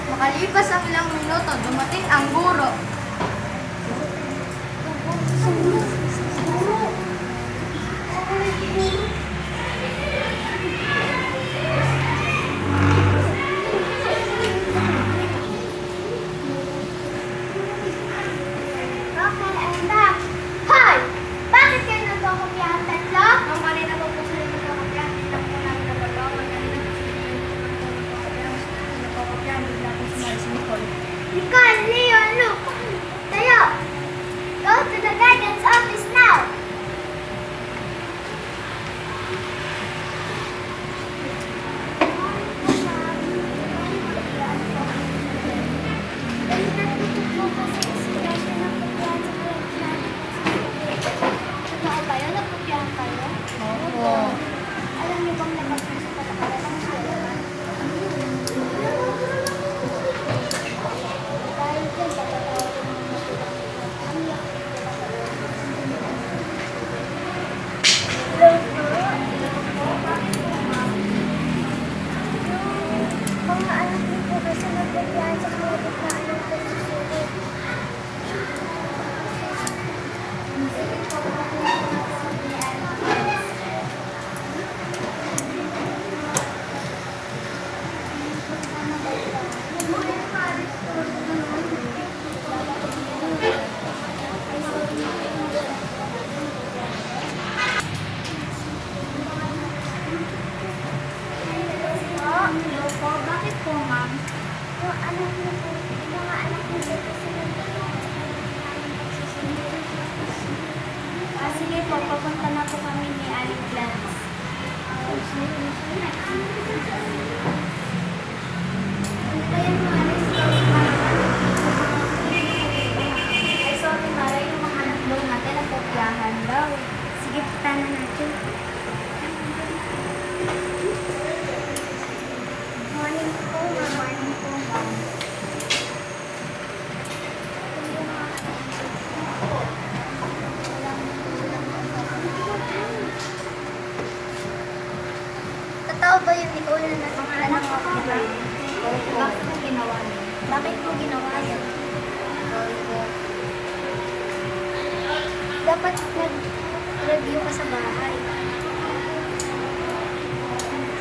Makalipas ang ilang minuto, dumating ang guro. Nicole, Leon, look! Tayo! Go to the guidance office now! Totoo ba yun? Nagkopyahan kayo? Opo. Alam niyo bang nabagay sa patakalan ng halaman? Dahil dyan, papatawagin mo na sila. Ang yak. Mga anak niyo po kasi nagkopyahan sa mga biglaan ng pagsusunod. Bakit po, ma'am? Yung anak niyo po, mga anak niyo po kasi nagkopyahan sa mga biglaan ng pagsusunod. Sige po, papunta na po kami ni Aling Glance. Ay, sorry, Mara, yung mga anak daw natin nagkopyahan daw. Sige, punta na natin. Morning po, ma'am. Morning po, ma'am. Totoo ba yung Nicole na nagpangalan ng kopya? Bakit mo ginawa niyo? Bakit mo ginawa yun? Dapat nag-review ka sa bahay.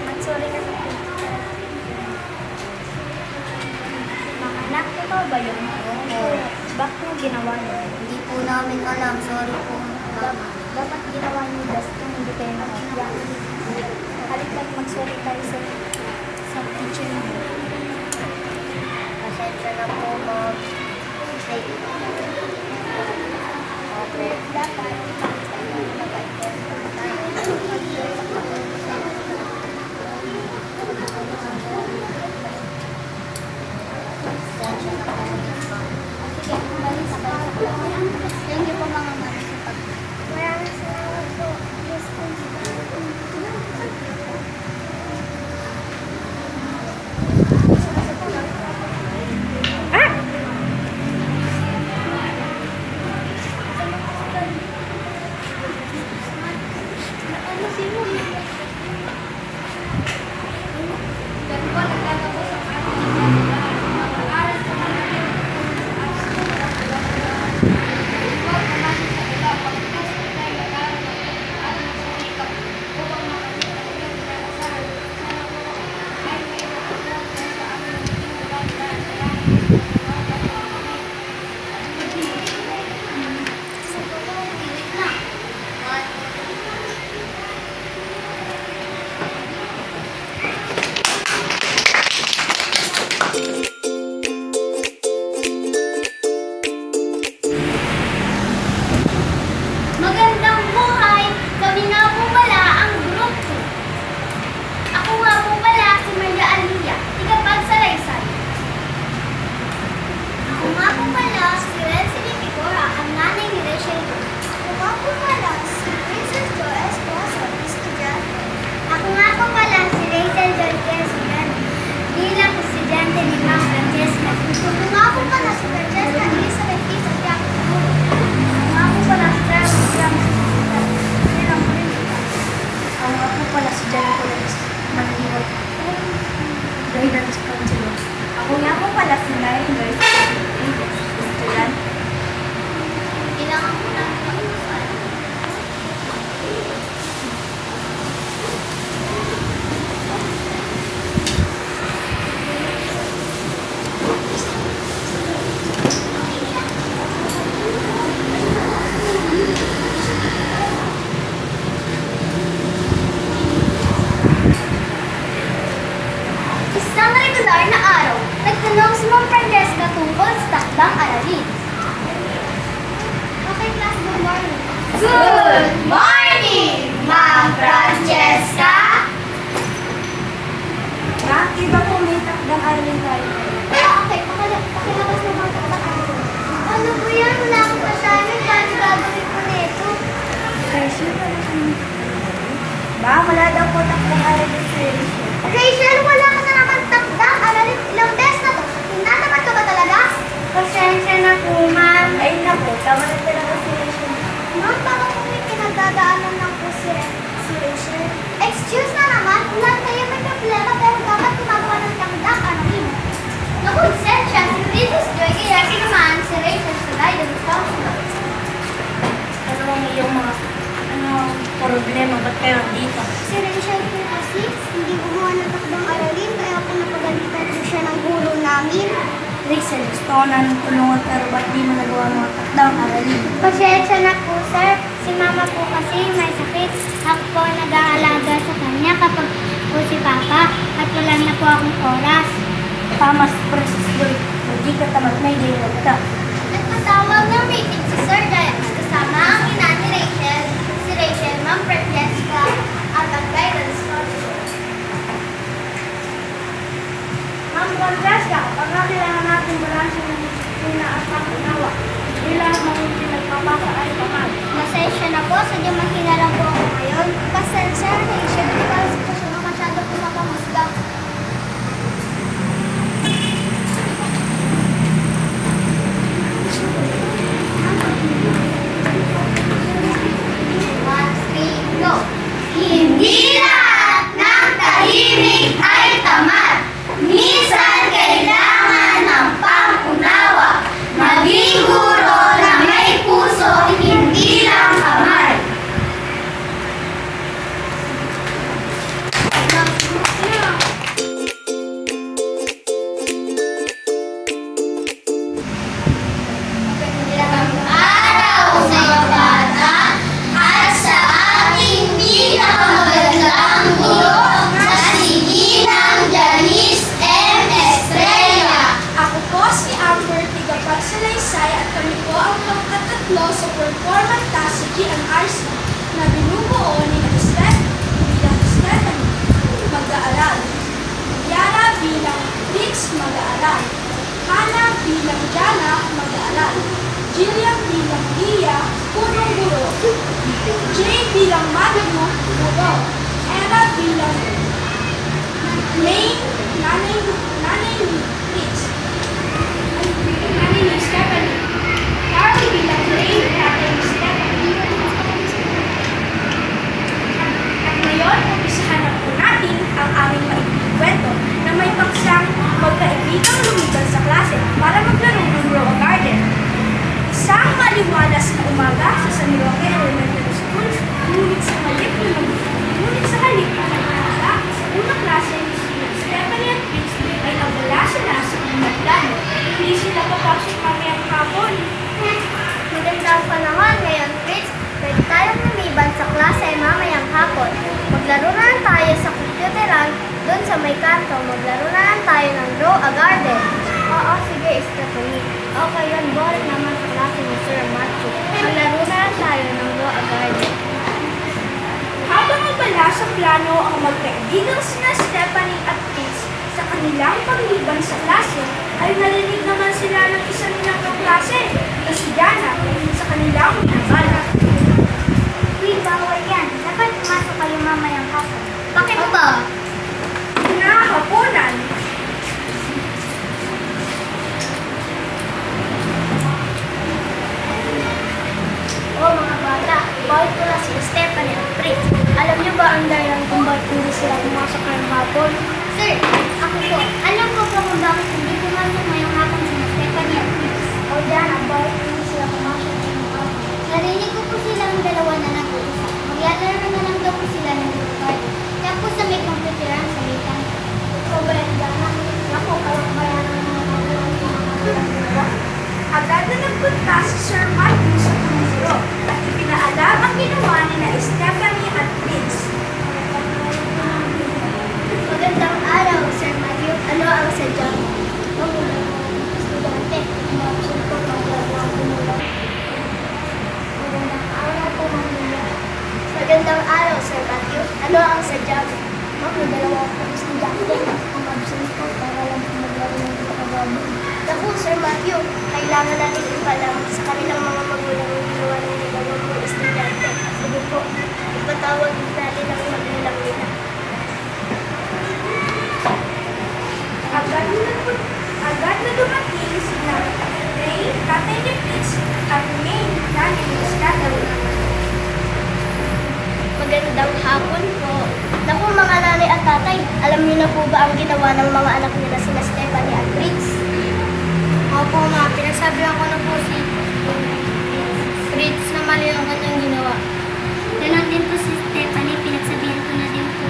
Mag-sorry ka sa principal. Mga anak, totoo ba yun? Oo. Bakit mo ginawa yun? Hindi po namin alam. Sorry po. Dapat ginawa niyo best kung hindi kayo nakakya. Halika't mag-sorry tayo sa teacher niyo. Pasensya na po, ma'am. Ay. Okay. Dapat. Thank you po mga ma'am sa pag... Maraming salamat po. Yes, na araw, nagtanong si Ma'am Francesca tungkol sa takdang aralin. Okay, class, good morning. Good morning, Ma'am Francesca! Di ba po may takdang aralin tayo? Okay, pakilabas mo mga takdang aralin. Ano po yan? Wala akong pasanin. Paano gagawin ko nito? Rachel, ba? Wala daw po takdang aralin si Rachel. Rachel, wala ka na naman takdang aralin. Ilang beses na to. Tinatapat ka ba talaga? Pasensya na po, ma'am. Ay naku, tama na talaga si Rachel. Ma'am, baka po may pinagdadaanan lang po si Rachel. Excuse na naman. Wala kayo may problema pero dapat gumagawa ng takdang aralin. Naku, sensya. Si Princess Joy kaya sinamahan si Rachel sa guidance counselor. Ano ang iyong mga problema? Ba't kayo dito? Si Rachel po kasi hindi gumawa ng takdang aralin kaya po napagalitan po siya ng guro namin. Rachel, gusto ko na ng tulungan pero ba't di mo nagawa mga takdang aralin? Pasensya na po, sir. Si mama po kasi may sakit. Ako po nag-aalaga sa kanya kapag po si papa at wala na po akong oras. Tama si Princess Joy. Hindi ka tamad na hindi ka. Nagpatawag ng meeting si Sir Dias kasama ang ina ni Rachel, si Rachel, Ma'am Francesca, at ang guidance counselor. Ma'am Francesca, pagkakailangan natin balansin ng disiplina at pag-unawa. Bilang mga pinagpapasa ay pamag. Pasensya na po, sadya mahina lang po ako ngayon. Pasensya, Rachel, hindi ka sa sitwasyon na masyado po makamusga. Hindi lahat ng tahimik ay tamad. Minsan kailangan ng pang-unawa. Maging guro na may puso, hindi lang kamay. Magandang araw sa mga bata at sa ating pinakamagandang guro na si Ginang Janice M. Estrella. Ako po si Amber Tigapagsalaysay at kami po ang pangkatatlo sa performance task sa GMRC na binubuo ni Stephanie bilang Stephanie, mag-aaral, Yara bilang Rix, mag-aaral, Hannah bilang Jana, mag-aaral, Jillian bilang Lia, punong guro, Jay bilang Matthew, guro, Era bilang Lane, nanay ni Rix, nanay ni Stephanie, Carly bilang Lane, tatay ni Stephanie. At ngayon, umpisahan na po natin ang aming maikling kwento na may paksang magkaibigang lumiban sa klase para maglaro ng Grow a Garden. Isang maliwalas na umaga sa San Roque Elementary School, ngunit sa halip na nagkakala sa unang klase ni Stephanie at Rix ay abala sila sa unang plano. Hindi sila papasok mamayang hapon. Magandang panahon ngayon, Fritz. Pwede tayong lumiban sa klase mamayang hapon. Maglaro na lang tayo sa computeran doon sa may kanto. Maglaro na lang tayo ng Grow a Garden. Oo, sige, Stephanie. Okay, yan. Boring naman sa klase ni Sir Matthew. Maglaro na lang tayo ng Grow a Garden. Habang abala sa plano ang magkaibigang sina Stephanie at Rix sa kanilang pagliban sa klase, ay narinig naman sila ng isa nilang kaklase na si Jana sa kanilang binabala. Uy, bawal yan. Dapat pumasok kayo mamayang hapon. Bakit ba? Nahaponan. Oo, mga bata. Bawal ko na si Stephanie at Fritz. Alam niyo ba ang dahilan kung bakit hindi sila pumasok ngayong hapon? Sir, ako po. Alam ko po kung bakit hindi pumasok ngayong hapon si Stephanie at Fritz. O Diana, bawal hindi sila pumasok ngayong hapon. Narinig ko po silang dalawa na nag-uusap. Maglalaro na lang daw po sila ng card. Kaya po sa may computeran sa may kanto. Ikaw ba yan, Diana? Ako, kaya ng mga Agad na nagpunta si Sir Matthew sa guro at ipinaalam ang ginawa ni na Stephanie at Rix. Magandang araw, Sir Matthew. Ano ang sadya Magandang araw, Sir Matthew. Ano ang sadya mo? Ma'am, may dalawa akong estudyante. Ang absent ko para lang po maglaro ng pagkagabi. Naku, Sir Matthew, kailangan natin ipalam sa kanilang mga magulang yung ginawa ng dalawang mga estudyante. Sige po, ipatawag natin ang magulang nila. Agad na dumating sila Ray, tatay ni Fritz, at May, nanay ni Scandal. Magandang hapon po. Naku, mga nanay at tatay, alam niyo na po ba ang ginawa ng mga anak nila sina Stephanie at Fritz? Opo, ma. Pinasabihan ko na po si Fritz na mali ang kanyang ginawa. Ganon din po si Stephanie, pinagsabihan ko na din po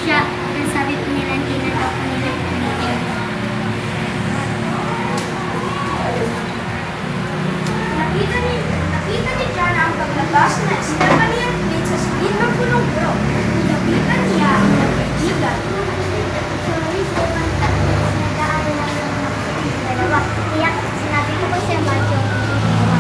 siya. Nasabi po nila, hindi na daw po nila ulitin. Nakita ni Jana ang paglabas na Stephanie at Fritz sa silid ng punong bro. Nilapitan niya ang magkaibigan. Sorry, nag-aaral lang naman ako sa inyong dalawa. Kaya sinabi ko po Sir Matthew ang inyong ginawa.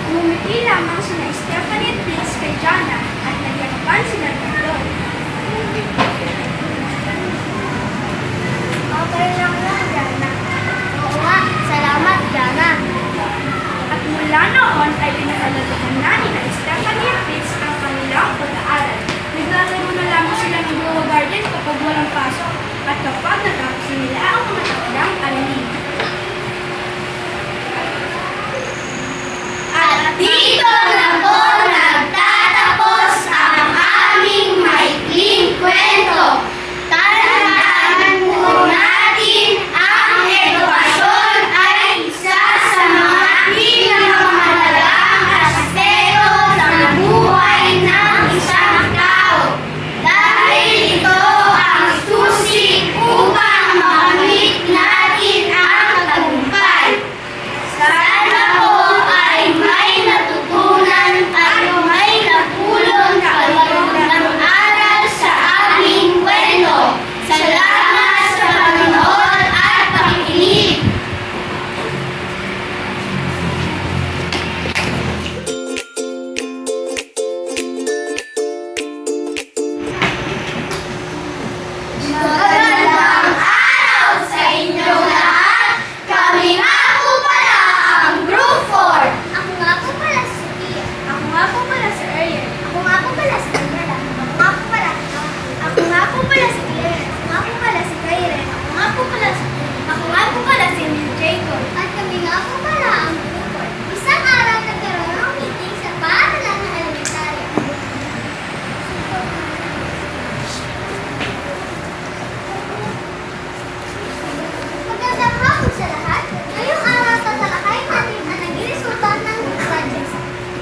Ngumiti lamang sina Stephanie at Fritz kay Jana at nagyakapan sila dito. Okay lang lang, Jana. Oo nga, salamat, Jana. At mula noon ay pinakalagutan na ni Stephanie at Fritz ang kanilang pag-aaral. Naglalaro na lamang sila ng Grow Garden kapag walang pasok at kapag natapos nila ang mga takdang aralin. At dito na po nagtatapos ang aming maikling kwento. Tandaan po natin ang edukasyon ay isa sa mga pinakamahalagang aspeto ng buhay ng isang tao. Dahil ito ang susi upang makamit natin ang tagumpay. Sana po ay may natutunan at may napulot kayo ng aral sa aming kwento. Salamat sa panonood at pakikinig. Magandang araw sa inyong lahat. Kami nga po pala ang Group 4. Ako nga po pala si Sophia. Ako nga po pala si Ariel. Ako nga po pala si Daniela. Ako nga po pala si Claire. Ako nga po pala si Kyren. Ako nga po pala si Jacob. At kami nga po pala ang Group 4. Isang araw nagkaroon ng meeting sa paaralan ng elementarya. Magandang hapon sa lahat. Ngayong araw tatalakayin natin ang naging resulta ng project.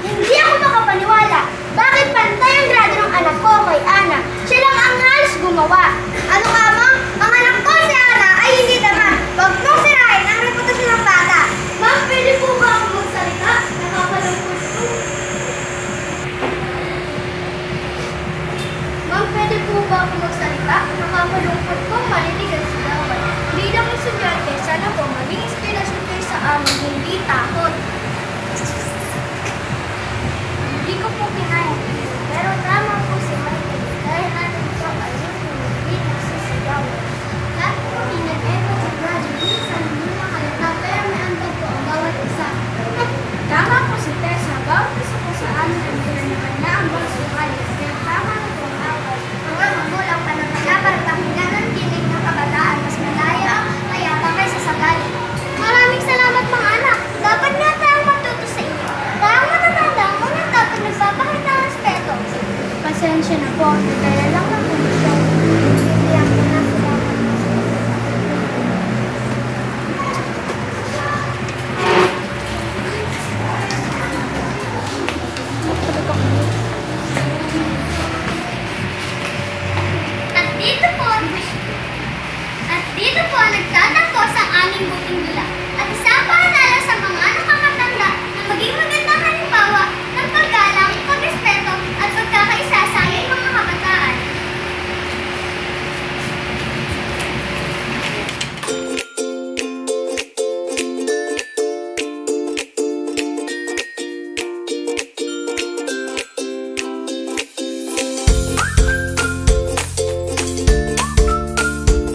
Hindi ako makapaniwala. Bakit pantay ang grado ng anak ko kay Ana? Siya lang ang halos gumawa. Ano nga mo? Ang anak ko si Ana ay hindi tama. Huwag mong sirain ang reputasyon ng bata. Ma'am, pwede po ba ako magsalita? Nakakalungkot po. Ma'am, pwede po ba ako magsalita? Nakakalungkot po, marinig ang sigawan. Bilang estudyante, sana po maging inspirasyon kayo sa amin, hindi takot. Hindi ko po kinaya. Pero tama po si Michael. Dahil natin ito ay hindi nagsisigawan. Lahat po pinag-echo sa graduate sa hindi makalita pero may antog po ang bawat isa. Tama po si Tessa. Bawat isa po sa amin ay meron na kanya ang bawat sukalit. Kaya tama na po ang awal. Mga magulang panatala para pakinggan ang tinig ng kabataan mas malaya at mayabang kaysa sa galit. Maraming salamat mga anak. Dapat nga tayong matuto sa inyo. Tayong matatanda ang unang dapat nagpapakita ng respeto. Pasensya na po, nagkaya lang naman